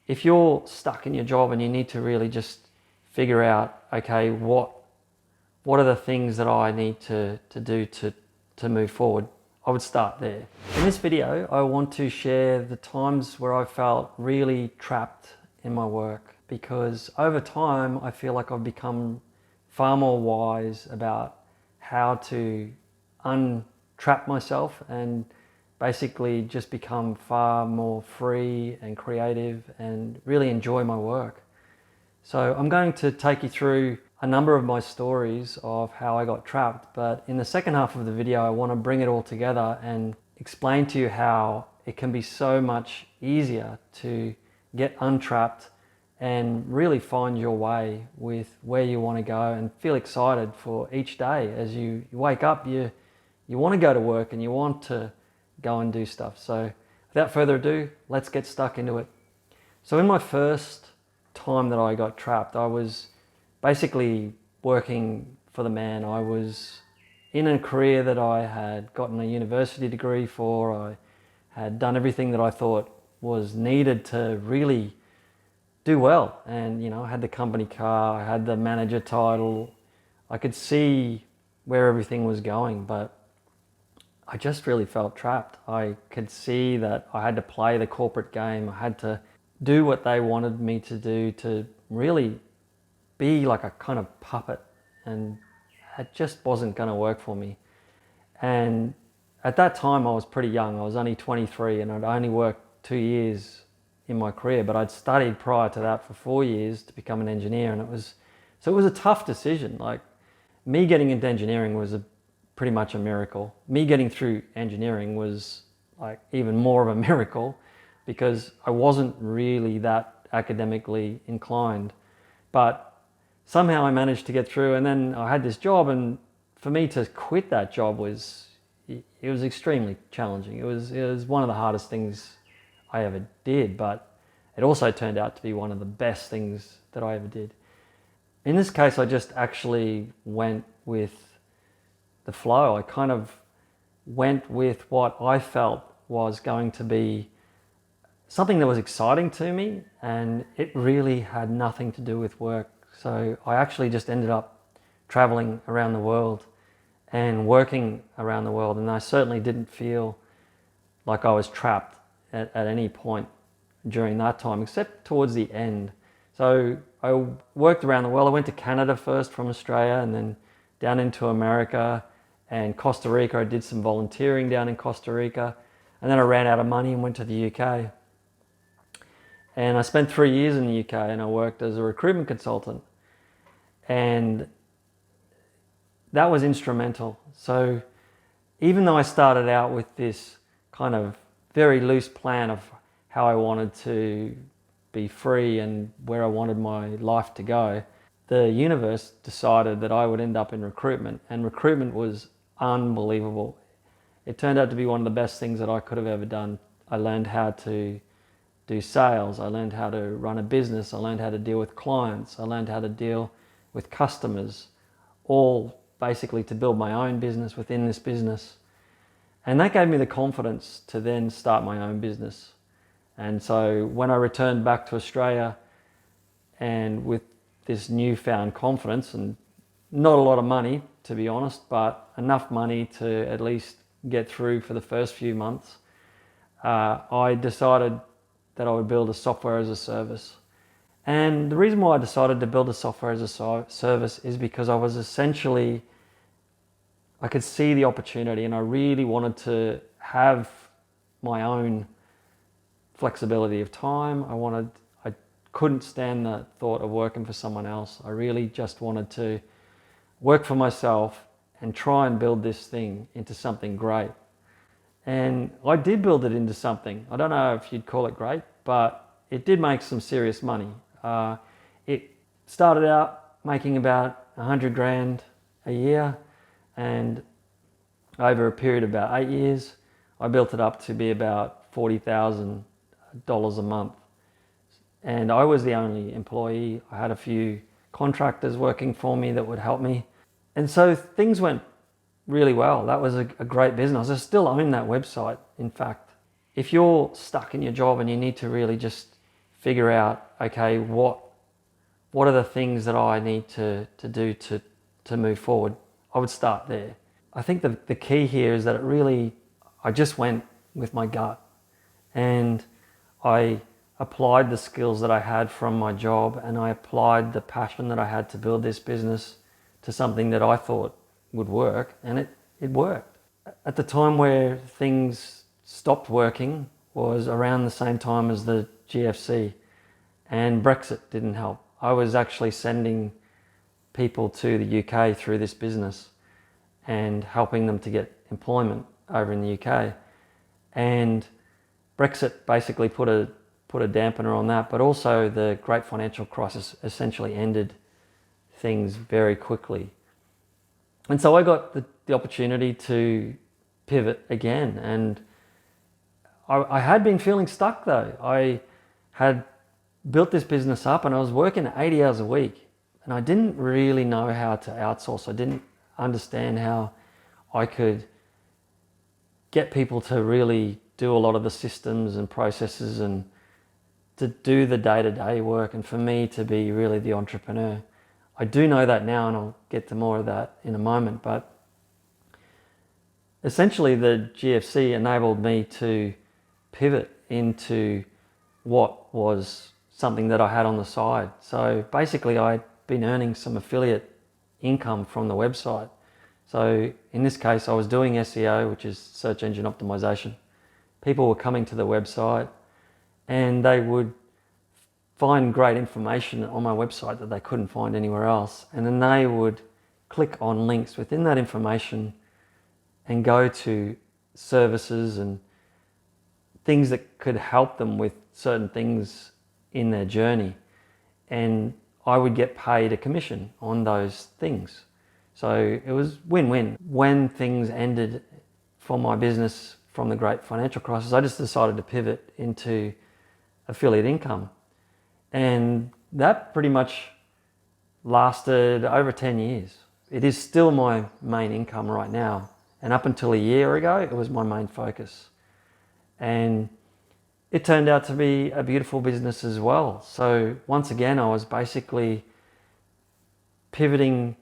if you're stuck in your job and you need to really just figure out, okay, what are the things that I need to do to move forward, I would start there. In this video, I want to share the times where I felt really trapped in my work, because over time, I feel like I've become far more wise about how to untrap myself and basically just become far more free and creative and really enjoy my work. So I'm going to take you through a number of my stories of how I got trapped, but in the second half of the video I want to bring it all together and explain to you how it can be so much easier to get untrapped and really find your way with where you want to go and feel excited for each day. As you wake up, you want to go to work and you want to go and do stuff. So without further ado, let's get stuck into it. So in my first time that I got trapped, I was basically working for the man. I was in a career that I had gotten a university degree for. I had done everything that I thought was needed to really do well. And, you know, I had the company car, I had the manager title. I could see where everything was going, but I just really felt trapped. I could see that I had to play the corporate game. I had to do what they wanted me to do to really be like a kind of puppet, and it just wasn't going to work for me. And at that time I was pretty young. I was only 23 and I'd only worked 2 years in my career, but I'd studied prior to that for 4 years to become an engineer, and it was a tough decision. Like, me getting into engineering was pretty much a miracle. Me getting through engineering was like even more of a miracle, because I wasn't really that academically inclined. But somehow I managed to get through, and then I had this job, and for me to quit that job was extremely challenging. It was one of the hardest things I ever did, but it also turned out to be one of the best things that I ever did. In this case, I just actually went with the flow. I kind of went with what I felt was going to be something that was exciting to me, and it really had nothing to do with work. So I actually just ended up traveling around the world and working around the world, and I certainly didn't feel like I was trapped at any point during that time, except towards the end. So I worked around the world. I went to Canada first from Australia, and then down into America and Costa Rica. I did some volunteering down in Costa Rica, and then I ran out of money and went to the UK. And I spent 3 years in the UK, and I worked as a recruitment consultant. And that was instrumental. So even though I started out with this kind of very loose plan of how I wanted to be free and where I wanted my life to go, the universe decided that I would end up in recruitment, and recruitment was unbelievable. It turned out to be one of the best things that I could have ever done. I learned how to do sales, I learned how to run a business, I learned how to deal with clients, I learned how to deal with customers, all basically to build my own business within this business. And that gave me the confidence to then start my own business. And so when I returned back to Australia, and with this newfound confidence and not a lot of money, to be honest, but enough money to at least get through for the first few months, I decided that I would build a software as a service. And the reason why I decided to build a software as a service is because I could see the opportunity, and I really wanted to have my own flexibility of time. I couldn't stand the thought of working for someone else. I really just wanted to work for myself and try and build this thing into something great. And I did build it into something. I don't know if you'd call it great, but it did make some serious money. It started out making about 100 grand a year, and over a period of about 8 years, I built it up to be about $40,000 a month. And I was the only employee. I had a few contractors working for me that would help me. And so things went really well. That was a great business. I still own that website, in fact. If you're stuck in your job and you need to really just figure out, okay, what are the things that I need to do to move forward, I would start there. I think the key here is that I just went with my gut, and I applied the skills that I had from my job, and I applied the passion that I had to build this business to something that I thought would work, and it worked. At the time where things stopped working was around the same time as the GFC, and Brexit didn't help. I was actually sending people to the UK through this business and helping them to get employment over in the UK. And Brexit basically put a dampener on that, but also the great financial crisis essentially ended things very quickly. And so I got the opportunity to pivot again, and I had been feeling stuck though. I had built this business up and I was working 80 hours a week, and I didn't really know how to outsource. I didn't understand how I could get people to really do a lot of the systems and processes and to do the day-to-day work, and for me to be really the entrepreneur. I do know that now, and I'll get to more of that in a moment, but essentially the GFC enabled me to pivot into what was something that I had on the side. So basically I'd been earning some affiliate income from the website. So in this case I was doing SEO, which is search engine optimization. People were coming to the website and they would find great information on my website that they couldn't find anywhere else, and then they would click on links within that information and go to services and things that could help them with certain things in their journey, and I would get paid a commission on those things. So it was win-win. When things ended for my business from the great financial crisis, I just decided to pivot into affiliate income, and that pretty much lasted over 10 years. It is still my main income right now, and up until a year ago it was my main focus, and it turned out to be a beautiful business as well. So once again I was basically pivoting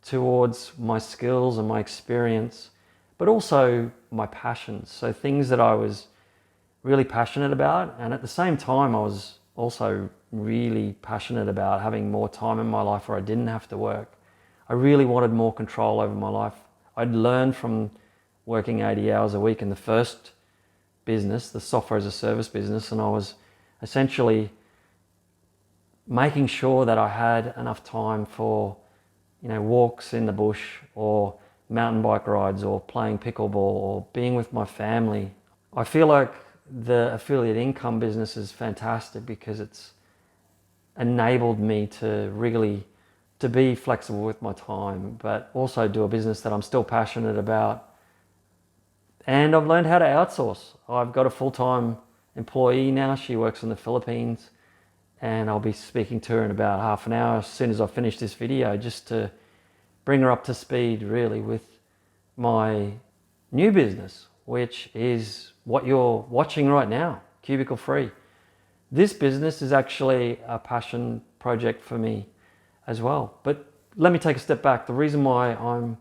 towards my skills and my experience, but also my passions. So things that I was really passionate about, and at the same time I was also really passionate about having more time in my life where I didn't have to work. I really wanted more control over my life. I'd learned from working 80 hours a week in the first business, the software as a service business, and I was essentially making sure that I had enough time for, walks in the bush or mountain bike rides or playing pickleball or being with my family. I feel like the affiliate income business is fantastic because it's enabled me to be flexible with my time, but also do a business that I'm still passionate about. And I've learned how to outsource. I've got a full-time employee now. She works in the Philippines, and I'll be speaking to her in about half an hour as soon as I finish this video, just to bring her up to speed really with my new business, which is what you're watching right now, Cubicle Free. This business is actually a passion project for me as well. But let me take a step back. The reason why I'm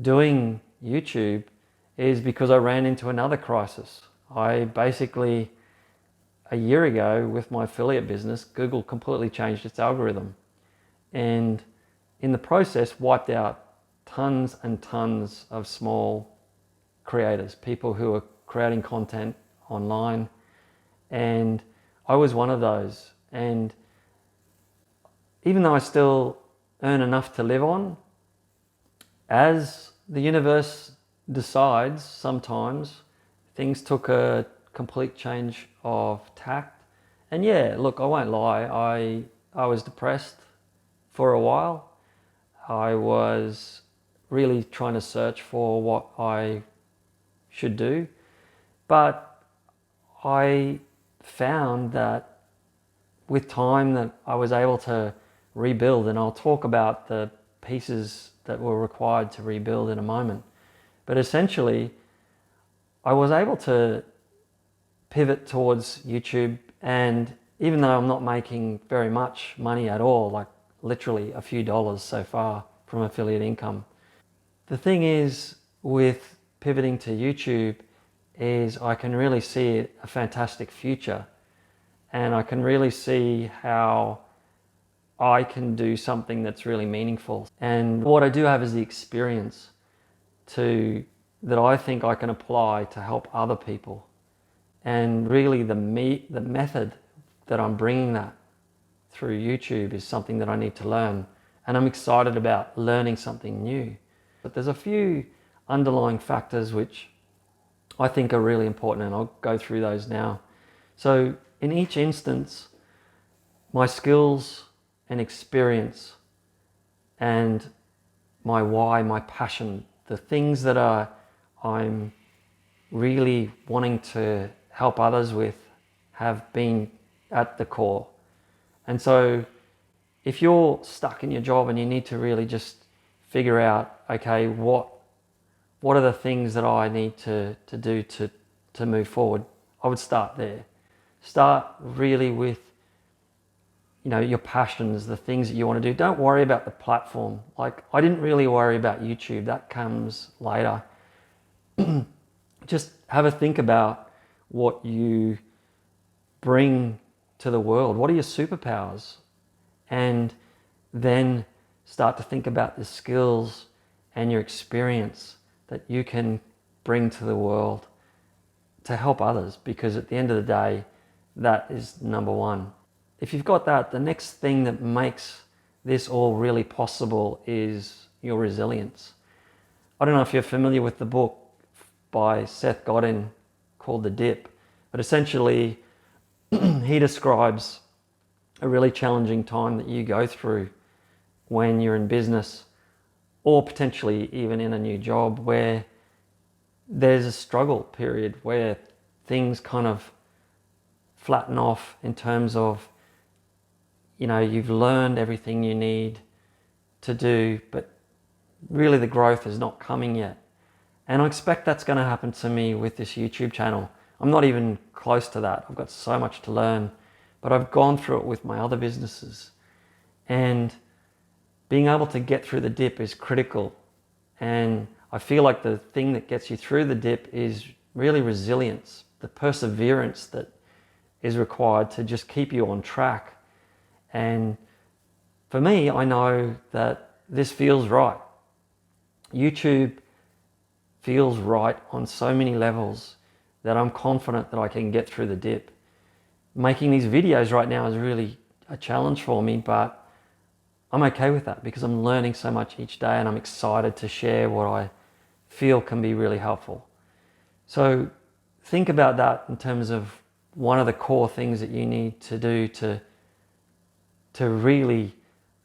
doing YouTube is because I ran into another crisis. I basically, a year ago with my affiliate business, Google completely changed its algorithm, and in the process wiped out tons and tons of small creators, people who are creating content online, and I was one of those. And even though I still earn enough to live on, as the universe decides, sometimes things took a complete change of tact. And yeah, look, I won't lie, I was depressed for a while. I was really trying to search for what I should do, but I found that with time that I was able to rebuild, and I'll talk about the pieces that were required to rebuild in a moment. But essentially, I was able to pivot towards YouTube, and even though I'm not making very much money at all, like literally a few dollars so far from affiliate income. The thing is with pivoting to YouTube is I can really see a fantastic future, and I can really see how I can do something that's really meaningful. And what I do have is the experience that I think I can apply to help other people. And really the method that I'm bringing that through YouTube is something that I need to learn. And I'm excited about learning something new. But there's a few underlying factors which I think are really important, and I'll go through those now. So in each instance, my skills and experience and my why, my passion, the things that I'm really wanting to help others with have been at the core. And so if you're stuck in your job and you need to really just figure out, okay, what are the things that I need to do to move forward, I would start there. Start really with, your passions, the things that you want to do. Don't worry about the platform. Like, I didn't really worry about YouTube. That comes later. Just have a think about what you bring to the world. What are your superpowers? And then start to think about the skills and your experience that you can bring to the world to help others, because at the end of the day, that is number one. If you've got that, the next thing that makes this all really possible is your resilience. I don't know if you're familiar with the book by Seth Godin called The Dip, but essentially he describes a really challenging time that you go through when you're in business, or potentially even in a new job, where there's a struggle period where things kind of flatten off in terms of, you've learned everything you need to do, but really the growth is not coming yet. And I expect that's going to happen to me with this YouTube channel. I'm not even close to that. I've got so much to learn, but I've gone through it with my other businesses. And being able to get through the dip is critical. And I feel like the thing that gets you through the dip is really resilience, the perseverance that is required to just keep you on track. And for me, I know that this feels right. YouTube feels right on so many levels that I'm confident that I can get through the dip. Making these videos right now is really a challenge for me, but I'm okay with that because I'm learning so much each day, and I'm excited to share what I feel can be really helpful. So think about that in terms of one of the core things that you need to do to really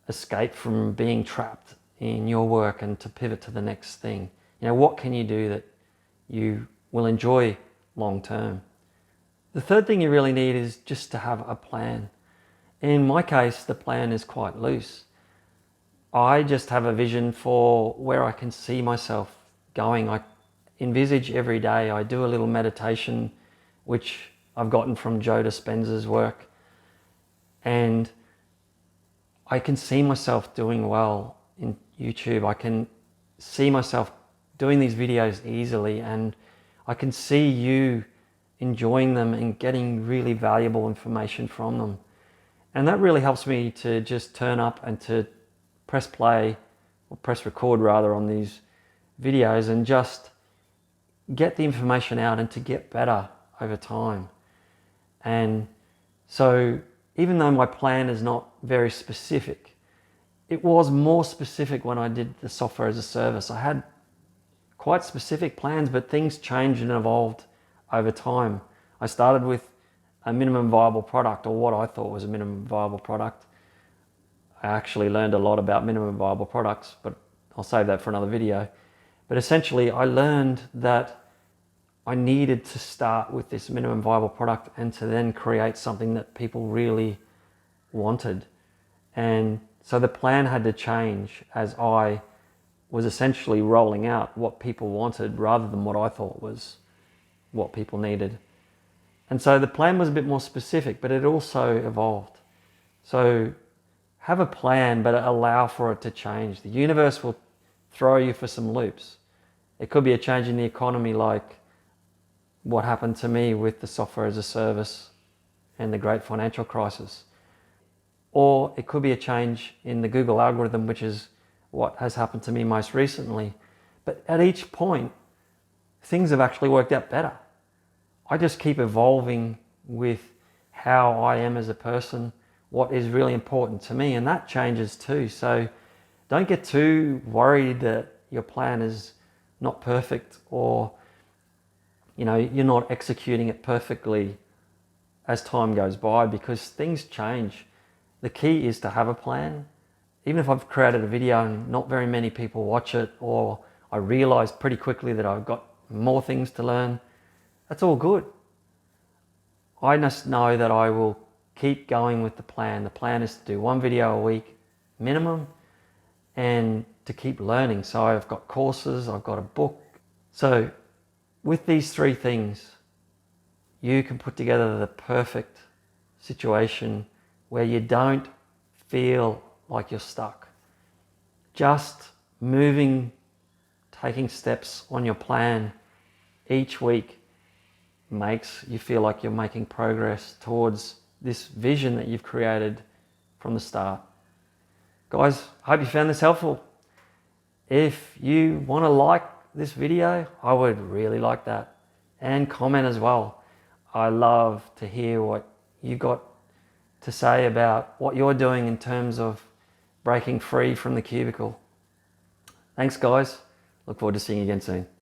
escape from being trapped in your work and to pivot to the next thing. What can you do that you will enjoy long term? The third thing you really need is just to have a plan. In my case, the plan is quite loose. I just have a vision for where I can see myself going. I envisage every day. I do a little meditation, which I've gotten from Joe Dispenza's work. And I can see myself doing well in YouTube. I can see myself doing these videos easily, and I can see you enjoying them and getting really valuable information from them. And that really helps me to just turn up and to press play, or press record rather, on these videos and just get the information out and to get better over time. And so even though my plan is not very specific, it was more specific when I did the software as a service. I had quite specific plans, but things changed and evolved over time. I started with a minimum viable product, or what I thought was a minimum viable product. I actually learned a lot about minimum viable products, but I'll save that for another video. But essentially, I learned that I needed to start with this minimum viable product and to then create something that people really wanted. And so the plan had to change as I was essentially rolling out what people wanted rather than what I thought was what people needed. And so the plan was a bit more specific, but it also evolved. So have a plan, but allow for it to change. The universe will throw you for some loops. It could be a change in the economy, like what happened to me with the software as a service and the great financial crisis. Or it could be a change in the Google algorithm, which is what has happened to me most recently. But at each point, things have actually worked out better. I just keep evolving with how I am as a person, what is really important to me, and that changes too. So don't get too worried that your plan is not perfect, or you're not executing it perfectly as time goes by, because things change. The key is to have a plan. Even if I've created a video and not very many people watch it, or I realize pretty quickly that I've got more things to learn, that's all good. I just know that I will keep going with the plan. The plan is to do one video a week minimum and to keep learning. So I've got courses, I've got a book. So with these three things, you can put together the perfect situation where you don't feel like you're stuck. Just moving, taking steps on your plan each week makes you feel like you're making progress towards this vision that you've created from the start. Guys, I hope you found this helpful. If you want to like this video, I would really like that. And comment as well. I love to hear what you got to say about what you're doing in terms of breaking free from the cubicle. Thanks guys. Look forward to seeing you again soon.